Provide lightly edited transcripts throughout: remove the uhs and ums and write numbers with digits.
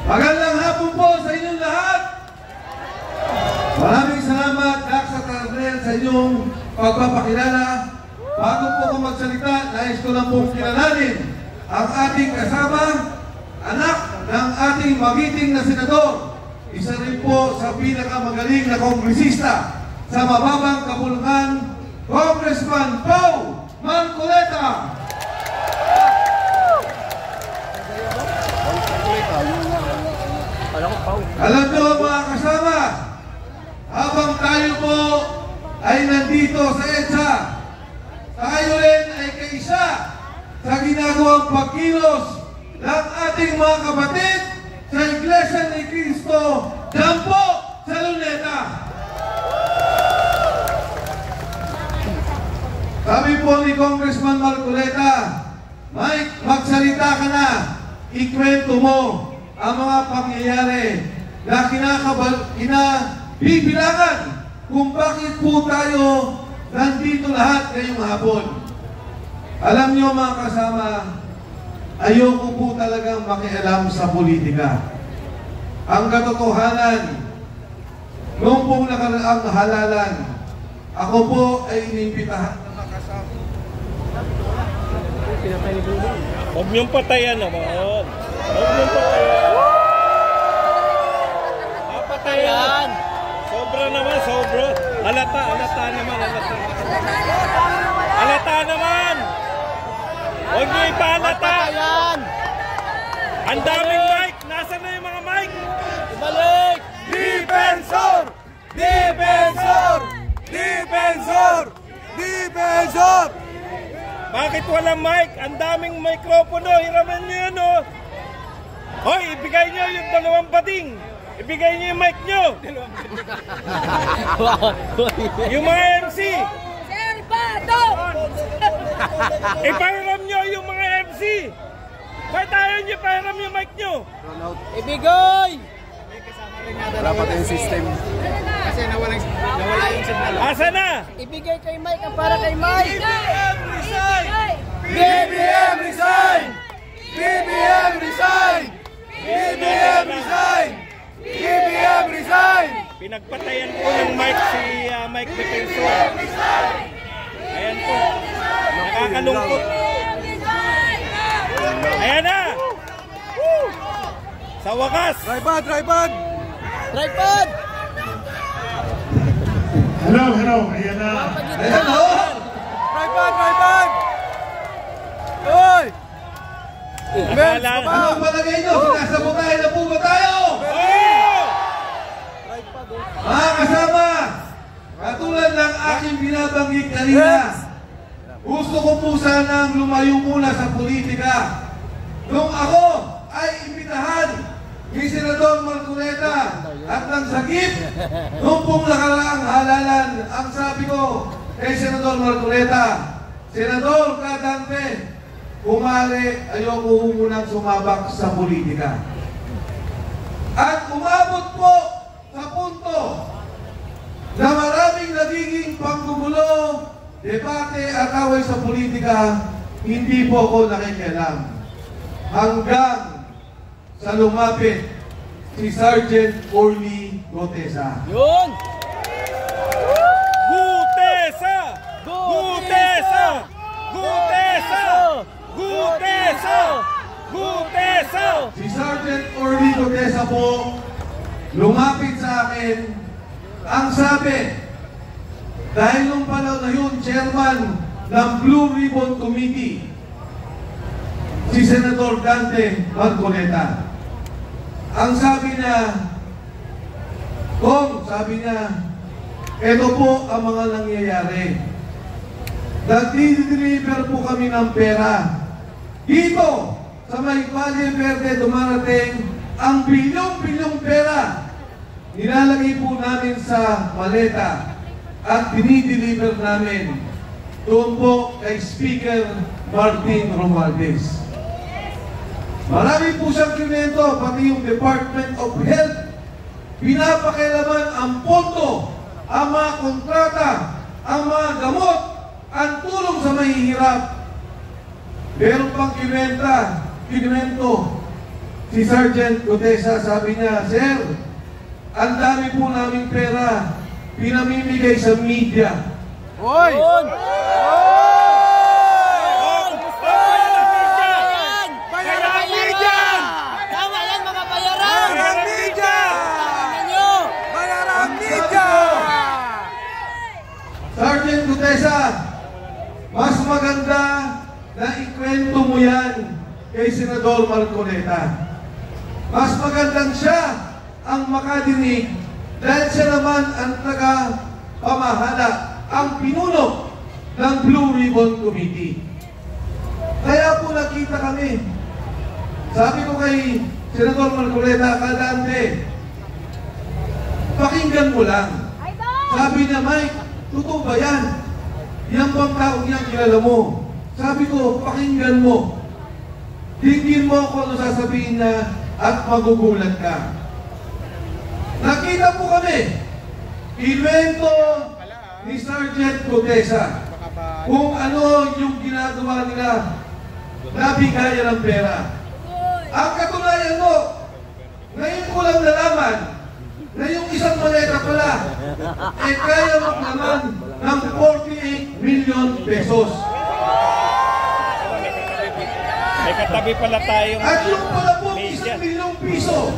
Magandang hapon po sa inyong lahat. Maraming salamat, Dax at Arnel, sa inyong pagpapakilala. Bago po ako magsalita, nais ko lang pong kilalanin ang ating kasama, anak ng ating magiting na senador. Isa rin po sa pinakamagaling na kongresista sa mababang kapulungan, Congressman Pau Marcoleta. Alam nyo mga kasama, habang tayo po ay nandito sa EDSA, tayo rin ay kaisa sa ginagawang pagkilos ng ating mga kapatid sa Iglesia ni Cristo dyan po sa Luneta. Sabi po ni Congressman Marcoleta, Mike, magsalita ka na, ikwento mo ang mga pangyayari na kinabibilangan kung bakit po tayo nandito lahat ngayong hapon. Alam niyo mga kasama, ayoko po talagang makialam sa politika. Ang katotohanan, noong pong nakaraang halalan, ako po ay inimbitahan na makasama. Huwag niyong patayan naman. Huwag niyong patayan. Patayan. Sobra naman, sobra. Halata naman, halata. Halata naman. Huwag niyo ipahalata. Ang daming mic. Nasaan na yung mga mic? Ibalik. Defensor! Defensor! Defensor! Defensor! Bakit walang mic? Ang daming mikropono. Hiraman niyo yun, oh. Hoy, ibigay niyo yung dalawang bading. Ibigay niyo yung mic niyo. Yung mga MC. Serbato! Ipahiram niyo yung mga MC. Bakit ayaw niyo ipahiram yung mic niyo? Ibigay! Wala pa tayong system. Kasi nawala yung signal. Asa na? Ibigay kay Mike ang para kay Mike! BBM resign! BBM resign! BBM resign! BBM resign! BBM resign! Pinagpatayan po ng mic si Mike Defensor. Ayan po. Nakakalungkot. Ayan na! Sa wakas! Tripod! Tripod! Tripod! Hello, ayan na. Ayan na, oh! Tripod! Tripod! Hoy! Men's Akala- baba! Anong palagay nyo? Sinasabotahin na po ba tayo? Oh! Mga kasama, katulad ng aking binabanggit kanina, gusto ko po sanang lumayo muna sa politika. Nung ako ay imbitahan ni Senador Marcoleta at ng sagip, nung pong nakaraang halalan, ang sabi ko kay Senador Marcoleta, Senador Kadante, kumari ayoko munang sumabak sa politika. At umabot po sa punto na maraming nagiging panggugulo, debate at away sa politika, hindi po ako nakikialam. Hanggang sa lumapit si Sergeant Orly Gotesa. Yun! Gutesa! Gutesa! Gutesa! Gutesa! Gutesa! Si Sergeant Orly Gotesa po lumapit sa akin. Ang sabi, dahil nung panahon na yun, chairman ng Blue Ribbon Committee, si Senador Dante Marcoleta. Ang sabi niya, Kong, sabi niya, ito po ang mga nangyayari. Nag-deliver po kami ng pera. Dito, sa may Valle Verde, dumarating ang bilyong-bilyong pera. Nilalagay po namin sa maleta at dinideliver namin doon po kay Speaker Martin Romualdez. Marami po siyang kinento, pati yung Department of Health. Pinapakialaman ang pondo, ang mga kontrata, ang mga gamot, ang tulong sa mahihirap. Meron pang kinento si Sergeant Gutesa, sabi niya, Sir, ang dami po naming pera, pinamimigay sa media. Hoy! Kumusta bayaran media? Bayaran media! Tama yan mga bayaran! Bayaran media! Tama nyo! Bayaran media! Sergeant Gutesa, mas maganda na ikwento mo yan kay Senador Marcoleta. Mas magandang siya ang makadinig dahil siya naman ang taga-pamahala, ang pinuno ng Blue Ribbon Committee. Kaya po nakita kami. Sabi ko kay Senador Marcoleta, Kadante, pakinggan mo lang. Sabi niya, Mike, totoo ba yan? Yan bang taong yan kilala mo? Sabi ko, pakinggan mo. Tingin mo kung ano sasabihin na at magugulat ka. Nakita po kami, ikwento ni Sergeant Gutesa kung ano yung ginagawa nila na bigayan ng pera. Ang katunayan mo, ngayon ko lang nalaman na yung isang maleta pala kaya maglaman ng 48 million pesos. May katabi pala tayong At yung pala po media. 1 milyong piso,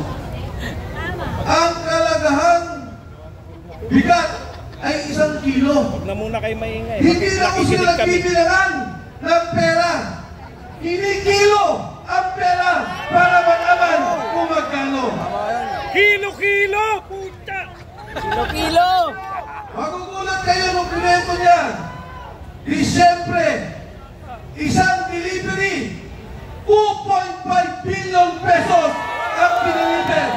ang kalagahang bigat ay 1 kilo. Huwag na muna kayo maingay. Hindi na po sila Nakikinig kami. nagbibilangan ng pera. Kinikilo ang pera para malaman kung magkano. Kilo-kilo! Puta! Kilo-kilo! Magugulat kayo ng kwento niya. Di siyempre, isang delivery, 2.5 billion pesos ang pinilitin.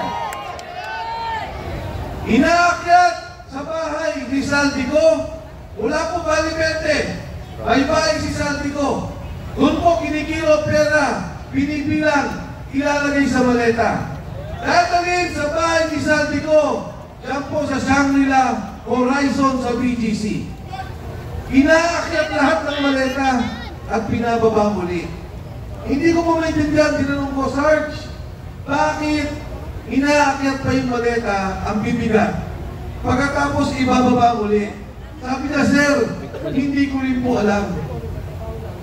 Inaakyat sa bahay ni Saldico, wala po balibente. May bahay si Saldico. Doon po kinikilo pera, binibilang, ilalagay sa maleta. Dadalhin sa bahay ni Saldico, yan po sa Shangri-La Horizon sa BGC. Inaakyat lahat ng maleta at pinababa muli. Hindi ko po maintindihan, tinanong ko, Sarge, bakit inaakyat pa yung maleta ang bibigat? Pagkatapos ibababa muli. Sabi niya, Sir, hindi ko rin po alam.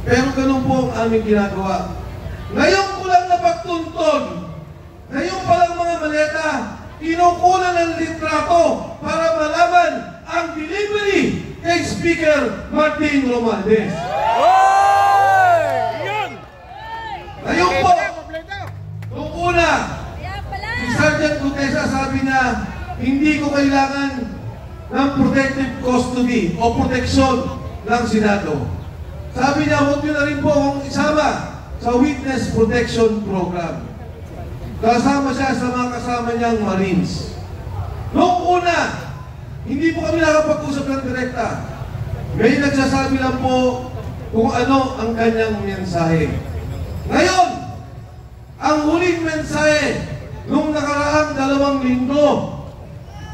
Pero ganun po ang aming ginagawa. Ngayon ko lang napagtuntun na yung palang mga maleta, kinukunan ng litrato para malaman ang delivery kay Speaker Martin Romualdez. Yun! Ngayon po, nung una, si Sergeant Gutesa sabi na hindi ko kailangan ng protective custody o proteksyon ng Senado. Sabi niya, huwag niyo na rin po akong isama sa Witness Protection Program. Kasama siya sa mga kasama niyang Marines. Noong una, hindi po kami nakapag-usap ng direkta. May nagsasabi lang po kung ano ang kanyang mensahe. Ngayon, ang huling mensahe nung nakaraang 2 linggo,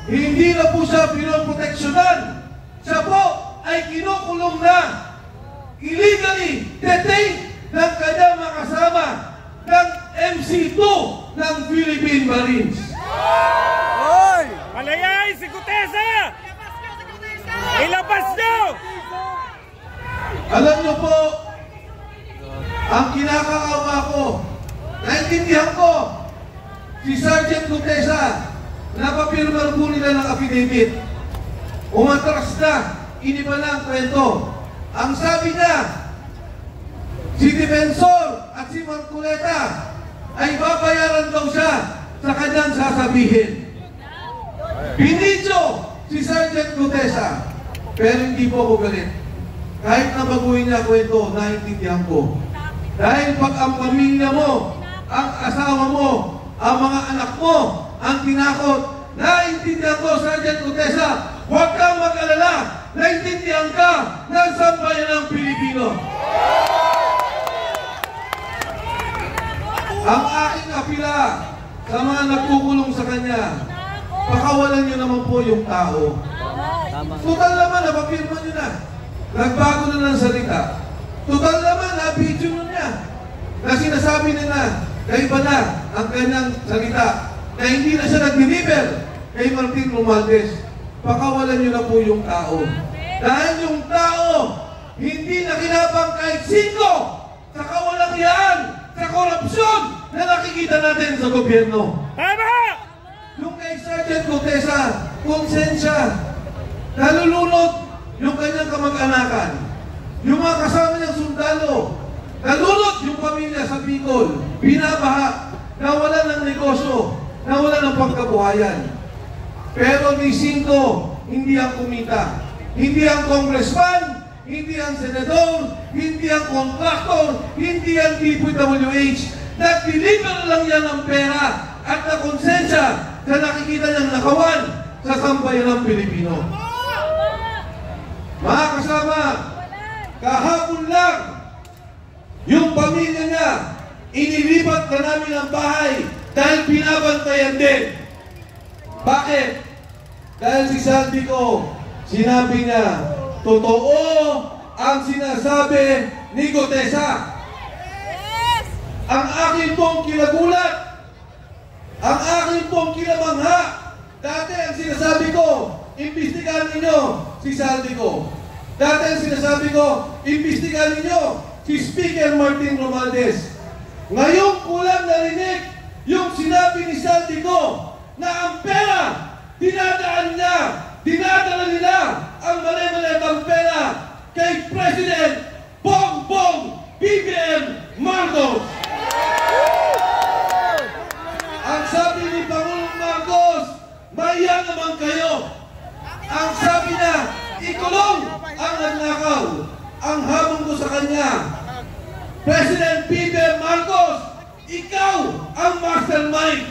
hindi na po siya pinoproteksyonan. Siya po ay kinukulong na, illegally detained ng kanyang mga kasama ng MC2 ng Philippine Marines. Palayay si Gutesa! Ilabas nyo! Alam niyo po, ang kinakaawa ko, naintindihan ko, si Sergeant Gutesa, napapirman po nila ng affidavit. Umatras na, iniba na ang kwento. Ang sabi niya, si Defensor at si Marcoleta ay babayaran daw siya sa kanyang sasabihin. Binidyo si Sergeant Gutesa, pero hindi po ako galit. Kahit na baguhin niya kwento, naiintindihan ko. Dahil pag ang pamilya mo, ang asawa mo, ang mga anak mo, ang tinakot, naiintindihan ko, Sergeant Gutesa, huwag kang mag-alala, naiintindihan ka ng sambayan ng Pilipino. Ang aking apila sa mga nagkukulong sa kanya, pakawalan niyo naman po yung tao. Total naman, napapirma niyo na. Nagbago na ng salita. Total naman, na-video niya na sinasabi nila Kaiba na ang kanyang salita na hindi na siya nag-deliver kay Martin Romualdez. Pakawalan niyo na po yung tao. Dahil yung tao, hindi na kinabang kahit sino sa kawalang-yaan, sa korupsyon na nakikita natin sa gobyerno. Tama! Yung kay Sergeant Gutesa, konsensya, nalulunod yung kanyang kamag-anakan. Yung mga kasama niyang sundalo, nalulot yung pamilya sa Bicol, binabaha, nawala ng negosyo, nawala ng pagkabuhayan. Pero ni Cinco, hindi ang kumita. Hindi ang congressman, hindi ang senador, hindi ang contractor, hindi ang DPWH. Nag-deliver lang yan ng pera at na konsensya sa nakikita niyang nakawan sa sambayan ng Pilipino. Mga kasama, kahapon lang, yung pamilya niya, inilipat na namin ang bahay dahil binabantayan din. Bakit? Dahil si Saldico, sinabi niya, totoo ang sinasabi ni Gutesa. Ang akin pong kinagulat, ang akin pong kinamangha. Dati ang sinasabi ko, imbestigahan ninyo si Saldico. Dati ang sinasabi ko, imbestigahan ninyo si Speaker Martin Romualdez. Ngayon kulang narinig yung sinabi ni Saldico na ang pera, dinadala nila ang mali-malitang pera kay President Bongbong BBM Marcos. Ang sabi ni Pangulong Marcos, maya naman kayo. Ang sabi niya, ikulong ang nagnakaw. Ang hamon ko sa kanya, President BBM Marcos, ikaw ang mastermind.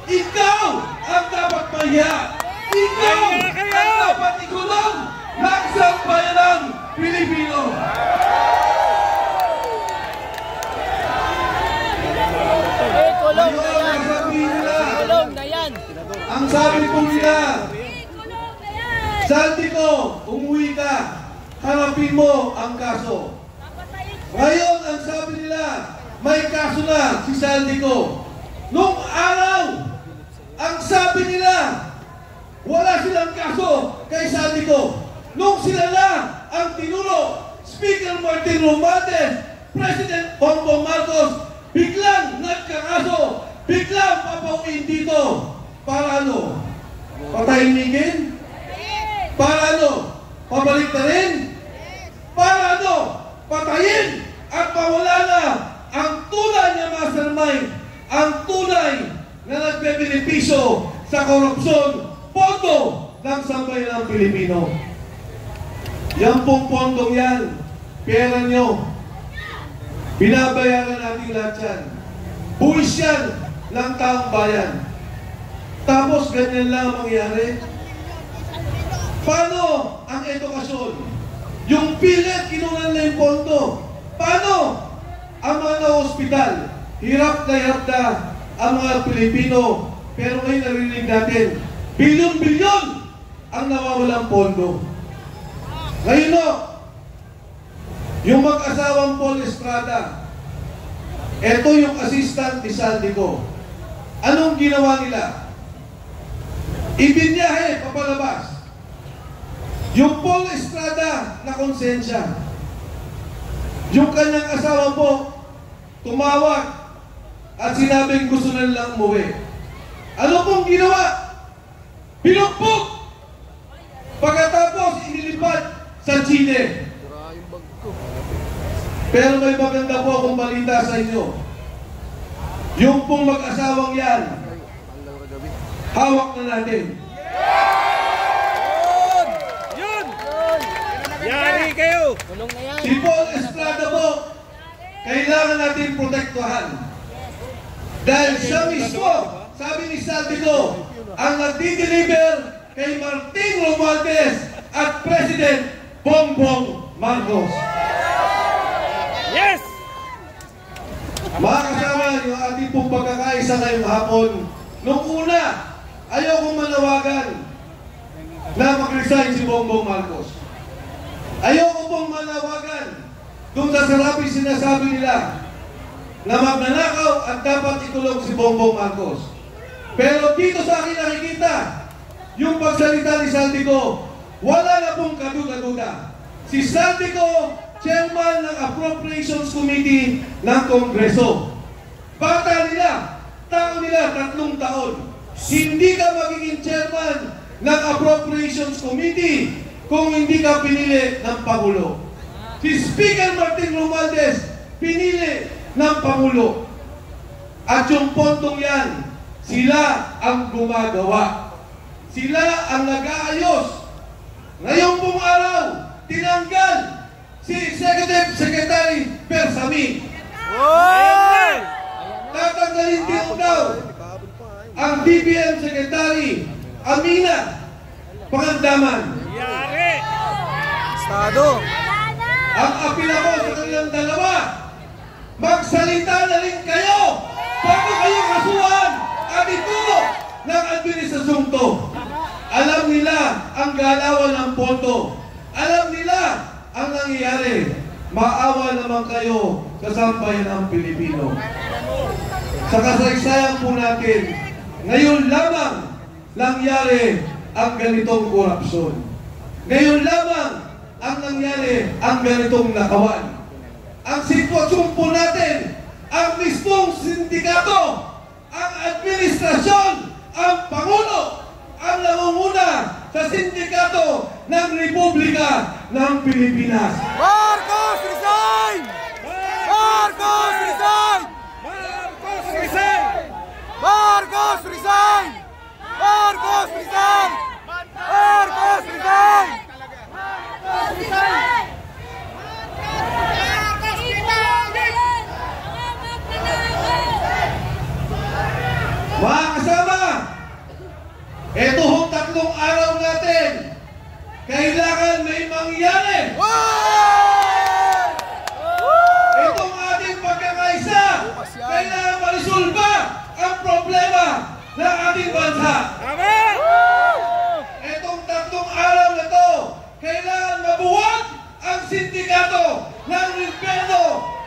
Ikaw ang dapat mahiya. Ikaw ang dapat ikulong ng sambayanang Pilipino. Kulong na yan. Kulong na yan. Ang sabi po nila, Saldico, umuwi ka, harapin mo ang kaso. Ngayon, ang sabi nila, may kaso na si Saldico. Nung araw, ang sabi nila, wala silang kaso kay Saldico. Nung sila na ang tinuro, Speaker Martin Romualdez, President Bongbong Marcos, biglang nagkakaso, biglang papauin dito. Para ano? Patahimikin? Para ano? Pabalik na rin? Para ano? Patayin at mawala na ang tunay na mastermind, ang tunay na nagbebenepisyo sa korupsyon, pondo ng sambayan ng Pilipino. Yan pong pondong yan, pera nyo, binabayaran natin lahat yan. Buwis yan ng taong bayan. Tapos ganyan lang ang mangyari. Paano ang edukasyon? Yung PhilHealth, kinunan na yung pondo. Paano ang mga hospital? Hirap na ang mga Pilipino. Pero ngayon narinig natin, bilyon-bilyon ang nawawalang pondo. Ngayon no, yung mag-asawang Paul Estrada, eto yung assistant ni Saldico. Anong ginawa nila? Ibinyahe, papalabas. Yung Paul Estrada na konsensya. Yung kanyang asawa po, tumawag at sinabing gusto na nilang umuwi. Ano pong ginawa? Binugbog! Pagkatapos, inilipad sa Chile. Pero may maganda po akong balita sa inyo. Yung pong mag-asawang yan, hawak na natin. Yari kayo! Kulong na yan. Si Paul Estrada po, kailangan natin protektuhan. Dahil siya mismo, sabi ni Saldico, ang nagdi-deliver kay Martin Romualdez at President Bongbong Marcos. Yes! Mga kasama, yung ating pong pagkakaisa ngayong hapon, nung una, ayokong manawagan na mag-resign si Bongbong Marcos. Ayoko pong manawagan doon sa saraping sinasabi nila na magnanakaw at dapat ikulong si Bongbong Marcos. Pero dito sa akin nakikita, yung pagsalita ni Saldico, wala na pong kaduda-duda. Si Saldico, chairman ng Appropriations Committee ng Kongreso. Bata nila, tao nila, 3 taon. Hindi ka magiging chairman ng Appropriations Committee kung hindi ka pinili ng Pangulo. Si Speaker Martin Romualdez, pinili ng Pangulo. At yung pontong yan, sila ang gumagawa. Sila ang nag-aayos. Ngayong pong araw, tinanggal si Executive Secretary Bersami. Tatanggalin din daw ang DBM Secretary Amina Pangandaman. Estado. Ang apil ako sa kanilang dalawa, magsalita na rin kayo bago kayo kasuhan at ituro ng administrasyong to. Alam nila ang galawan ng pondo. Alam nila ang nangyayari. Maawa naman kayo sa sambayan ng Pilipino. Sa kasaysayan po natin, ngayon lamang nangyari ang ganitong korupsyon. Ngayon lamang ang nangyari ang ganitong nakawan. Ang sitwasyon po natin, ang mismong sindikato, ang administrasyon, ang Pangulo, ang nangunguna sa sindikato ng Republika ng Pilipinas. Marcos resign! Marcos resign! Marcos resign! Marcos resign! Marcos resign! Marcos resign! Mga kasama, eto hong 3 araw natin, kailangan may mangyari. Itong ating pagkakaisa, kailangan marisolba ang problema ng ating bansa. Itong 3 araw na to, kailangan mabuwag ang sindikato ng rebeldo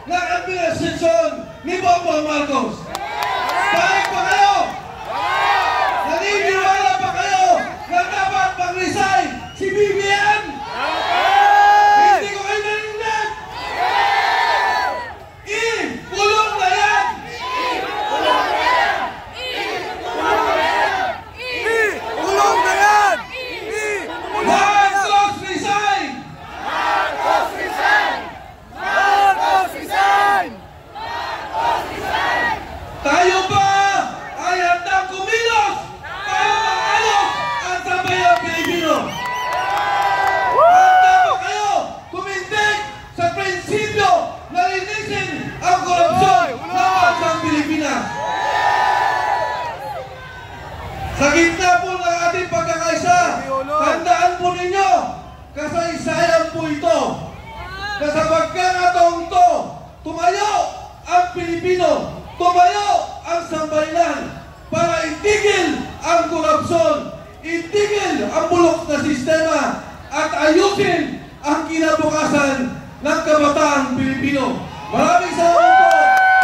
ng administrasyon ni Bongbong Marcos. Balik pa kayo! Naniniwala pa kayo na dapat mag-resign si BBM? Hindi ko kayo narinig! I-kulong na yan! Kulong na yan! Marcos resign! Marcos resign! Marcos resign! Tayo ba ay handang kumilos para maayos ang sambayang Pilipino? Handa ba kayo tumindig sa prinsipyo na linisin ang korupsyon ng bansang Pilipinas? Sa gitna po ng ating pagkakaisa, tandaan po ninyo, kasaysayan po ito, na sa pagkakataong to, tumayo ang Pilipino, tumayo ang sambayanan para itigil ang korupsyon, itigil ang bulok na sistema at ayusin ang kinabukasan ng kabataang Pilipino. Maraming salamat po.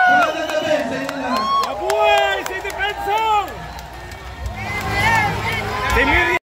Magandang gabi sa inyo lahat. Mabuhay si Defensor!